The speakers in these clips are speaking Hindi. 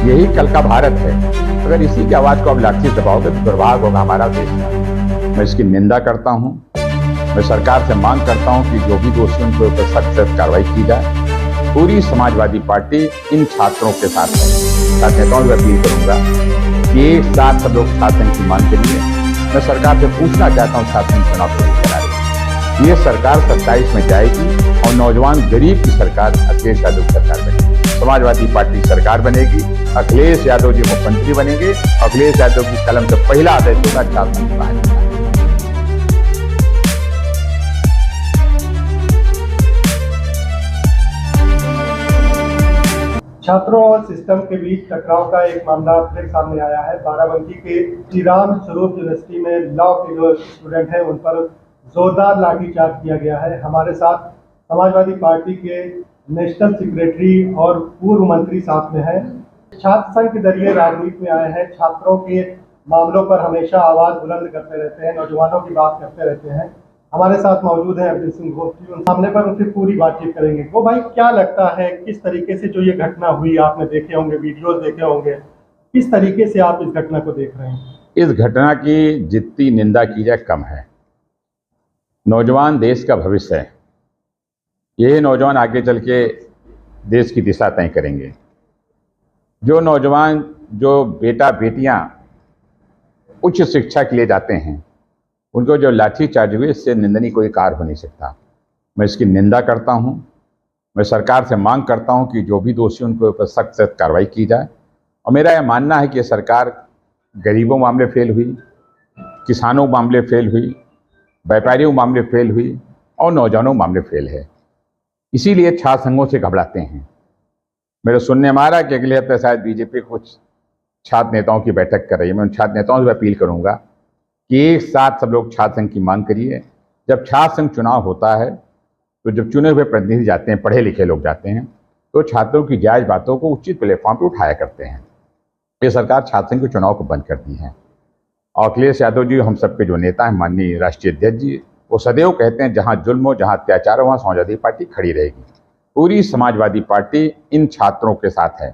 यही कल का भारत है। अगर इसी की आवाज को आप लाठी से दबाओगे तो दुर्भाग्य होगा हमारा देश का। मैं इसकी निंदा करता हूं। मैं सरकार से मांग करता हूं कि जो भी दोषी उनके ऊपर सख्त कार्रवाई की जाए। पूरी समाजवादी पार्टी इन छात्रों के साथ है। साथ नेताओं से अपील करूंगा कि एक साथ सब लोग शासन की मांग के लिए मैं सरकार से पूछना चाहता हूं, शासन चुनाव को करा रही है। ये सरकार 27 में जाएगी और नौजवान गरीब की सरकार अखिलेश यादव की सरकार बनेगी। समाजवादी पार्टी सरकार बनेगी, अखिलेश यादव जी मुख्यमंत्री बनेंगे। अखिलेश यादव की कलम से पहला आदेश होगा शासन की बाहर। छात्रों और सिस्टम के बीच टकराव का एक मामला फिर सामने आया है। बाराबंकी के श्री राम स्वरूप यूनिवर्सिटी में लॉ के जो स्टूडेंट हैं उन पर जोरदार लाठीचार्ज किया गया है। हमारे साथ समाजवादी पार्टी के नेशनल सेक्रेटरी और पूर्व मंत्री साथ में हैं। छात्र संघ के जरिए राजनीति में आए हैं। छात्रों के मामलों पर हमेशा आवाज बुलंद करते रहते हैं, नौजवानों की बात करते रहते हैं। हमारे साथ मौजूद हैं अब्दुल सिंह घोष जी। उन सामने पर उनसे पूरी बातचीत करेंगे। वो भाई, क्या लगता है किस तरीके से जो ये घटना हुई, आपने देखे होंगे, वीडियोस देखे होंगे, किस तरीके से आप इस घटना को देख रहे हैं? इस घटना की जितनी निंदा की जाए कम है। नौजवान देश का भविष्य है। यही नौजवान आगे चल के देश की दिशा तय करेंगे। जो नौजवान, जो बेटा बेटियां उच्च शिक्षा के लिए जाते हैं, उनको जो लाठीचार्ज हुए, इससे निंदनीय कोई कार्य हो नहीं सकता। मैं इसकी निंदा करता हूं। मैं सरकार से मांग करता हूं कि जो भी दोषी उनके ऊपर सख्त कार्रवाई की जाए। और मेरा यह मानना है कि सरकार गरीबों मामले फेल हुई, किसानों मामले फेल हुई, व्यापारियों मामले फेल हुई और नौजवानों मामले फेल है। इसीलिए छात्र संघों से घबराते हैं। मेरे सुनने में आ रहा है कि अगले हफ्ते शायद बीजेपी कुछ छात्र नेताओं की बैठक कर रही है। मैं उन छात्र नेताओं से अपील करूंगा कि एक साथ सब लोग छात्र संघ की मांग करिए। जब छात्र संघ चुनाव होता है तो जब चुने हुए प्रतिनिधि जाते हैं, पढ़े लिखे लोग जाते हैं, तो छात्रों की जायज बातों को उचित प्लेटफॉर्म पर उठाया करते हैं। ये सरकार छात्र संघ के चुनाव को बंद कर दी है। और अखिलेश यादव जी, हम सबके जो नेता हैं, माननीय राष्ट्रीय अध्यक्ष जी, वो सदैव कहते हैं जहां जुल्म हो, जहां अत्याचार हो, वहां समाजवादी पार्टी खड़ी रहेगी। पूरी समाजवादी पार्टी इन छात्रों के साथ है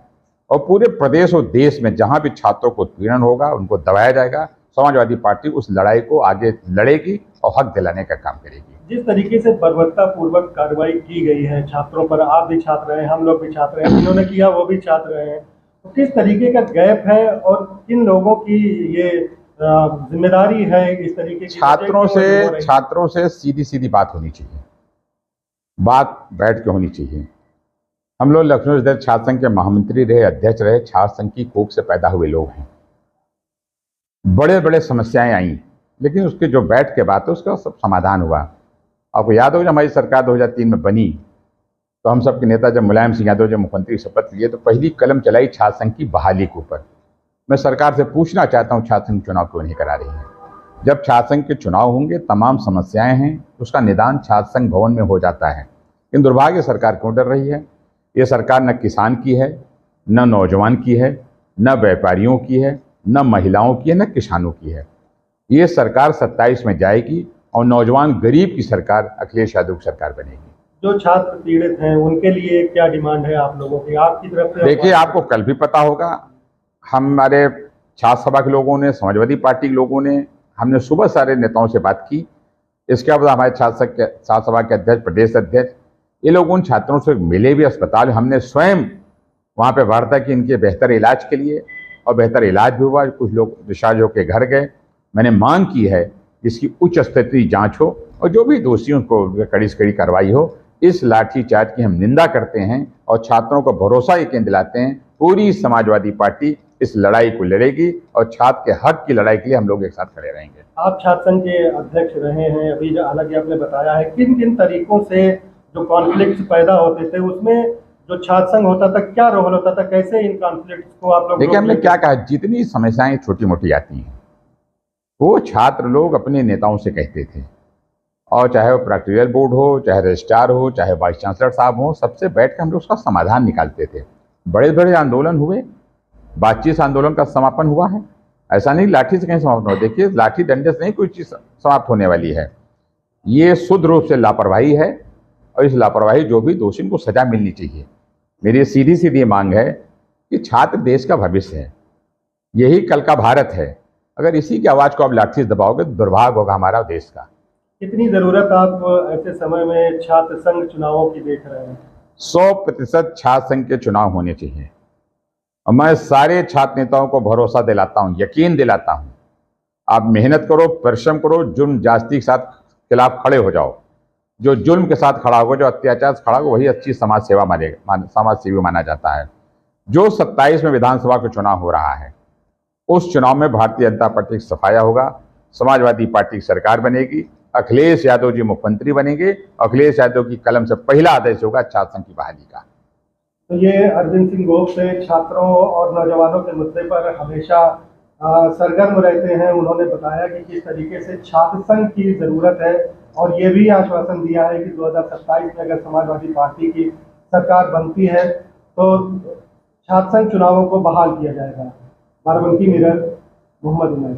और पूरे प्रदेश और देश में जहां भी छात्रों को उत्पीड़न होगा, उनको दबाया जाएगा, समाजवादी पार्टी उस लड़ाई को आगे लड़ेगी और हक दिलाने का काम करेगी। जिस तरीके से बर्बरतापूर्वक कार्रवाई की गई है छात्रों पर, आप भी छात्र हैं, हम लोग भी छात्र हैं, जिन्होंने किया वो भी छात्र हैं, तो किस तरीके का गैप है और किन लोगों की ये जिम्मेदारी है इस तरीके की? छात्रों से सीधी सीधी बात होनी चाहिए, बात बैठ के होनी चाहिए। हम लोग लखनऊ जिला छात्र संघ के महामंत्री रहे, अध्यक्ष रहे, छात्र संघ की कोख से पैदा हुए लोग हैं। बड़े बड़े समस्याएं आई, लेकिन उसके जो बैठ के बात है उसका सब समाधान हुआ। आपको याद हो, जब हमारी सरकार 2003 में बनी तो हम सबके नेता जब मुलायम सिंह यादव जब मुख्यमंत्री शपथ लिए तो पहली कलम चलाई छात्र संघ की बहाली के ऊपर। मैं सरकार से पूछना चाहता हूं, छात्र संघ चुनाव क्यों नहीं करा रही है? जब छात्र संघ के चुनाव होंगे, तमाम समस्याएं हैं, उसका निदान छात्र संघ भवन में हो जाता है। लेकिन दुर्भाग्य सरकार क्यों डर रही है? ये सरकार न किसान की है, न नौजवान की है, न व्यापारियों की है, न महिलाओं की है, न किसानों की है। ये सरकार 27 में जाएगी और नौजवान गरीब की सरकार अखिलेश यादव की सरकार बनेगी। जो छात्र पीड़ित हैं उनके लिए क्या डिमांड है आप लोगों की, आपकी तरफ से? देखिए, आपको कल भी पता होगा, हमारे छात्र सभा के लोगों ने, समाजवादी पार्टी के लोगों ने, हमने सुबह सारे नेताओं से बात की। इसके बाद हमारे छात्र सभा के अध्यक्ष, प्रदेश अध्यक्ष, ये लोग उन छात्रों से मिले भी अस्पताल। हमने स्वयं वहाँ पे वार्ता की इनके बेहतर इलाज के लिए और बेहतर इलाज भी हुआ। कुछ लोग डिस्चार्ज होकर घर गए। मैंने मांग की है इसकी उच्च स्तरीय जांच हो और जो भी दोषियों को कड़ी से कड़ी कार्रवाई हो। इस लाठीचार्ज की हम निंदा करते हैं और छात्रों को भरोसा यकीन दिलाते हैं पूरी समाजवादी पार्टी इस लड़ाई को लड़ेगी और छात्र के हक की लड़ाई के लिए हम लोग एक साथ खड़े रहेंगे। आप छात्र संघ के अध्यक्ष रहे हैं, अभी हालांकि आपने बताया है किन किन तरीकों से जो कॉन्फ्लिक्ट पैदा होते थे उसमें जो छात्र संघ होता था, क्या रोल होता था, कैसे इन कॉन्फ्लिक्ट को आप लोग? देखिए, हमने क्या कहा, जितनी समस्याएं छोटी मोटी आती हैं वो छात्र लोग अपने नेताओं से कहते थे, और चाहे वो प्रैक्टिकल बोर्ड हो, चाहे रजिस्ट्रार हो, चाहे वाइस चांसलर साहब हो, सबसे बैठ कर हम लोग उसका समाधान निकालते थे। बड़े बड़े आंदोलन हुए, बातचीत आंदोलन का समापन हुआ है। ऐसा नहीं लाठी से कहीं समाप्त हो। देखिए, लाठी डंडे से नहीं कोई चीज़ समाप्त होने वाली है। ये शुद्ध रूप से लापरवाही है और इस लापरवाही जो भी दोषी को सजा मिलनी चाहिए। मेरी सीधी सीधी मांग है कि छात्र देश का भविष्य है, यही कल का भारत है। अगर इसी की आवाज़ को आप लाठी से दबाओगे तो दुर्भाग्य होगा हमारा देश का। कितनी जरूरत आप ऐसे समय में छात्र संघ चुनावों की देख रहे हैं? 100% छात्र संघ के चुनाव होने चाहिए और मैं सारे छात्र नेताओं को भरोसा दिलाता हूं, यकीन दिलाता हूं, आप मेहनत करो, परिश्रम करो, जुल्म जाति के साथ खिलाफ खड़े हो जाओ। जो जुल्म के साथ खड़ा होगा, जो अत्याचार से खड़ा होगा, वही अच्छी समाज सेवा समाज सेवी माना जाता है। जो 27 में विधानसभा का चुनाव हो रहा है, उस चुनाव में भारतीय जनता पार्टी का सफाया होगा, समाजवादी पार्टी की सरकार बनेगी, अखिलेश यादव जी मुख्यमंत्री बनेंगे। अखिलेश यादव की कलम से पहला आदेश होगा छात्र संघ की बहाली का। तो ये अरविंद सिंह गोप से छात्रों और नौजवानों के मुद्दे पर हमेशा सरगर्म रहते हैं। उन्होंने बताया कि किस तरीके से छात्र संघ की जरूरत है और ये भी आश्वासन दिया है कि 2027 में अगर समाजवादी पार्टी की सरकार बनती है तो छात्र संघ चुनावों को बहाल किया जाएगा। बाराबंकी मिरर, मोहम्मद उमर।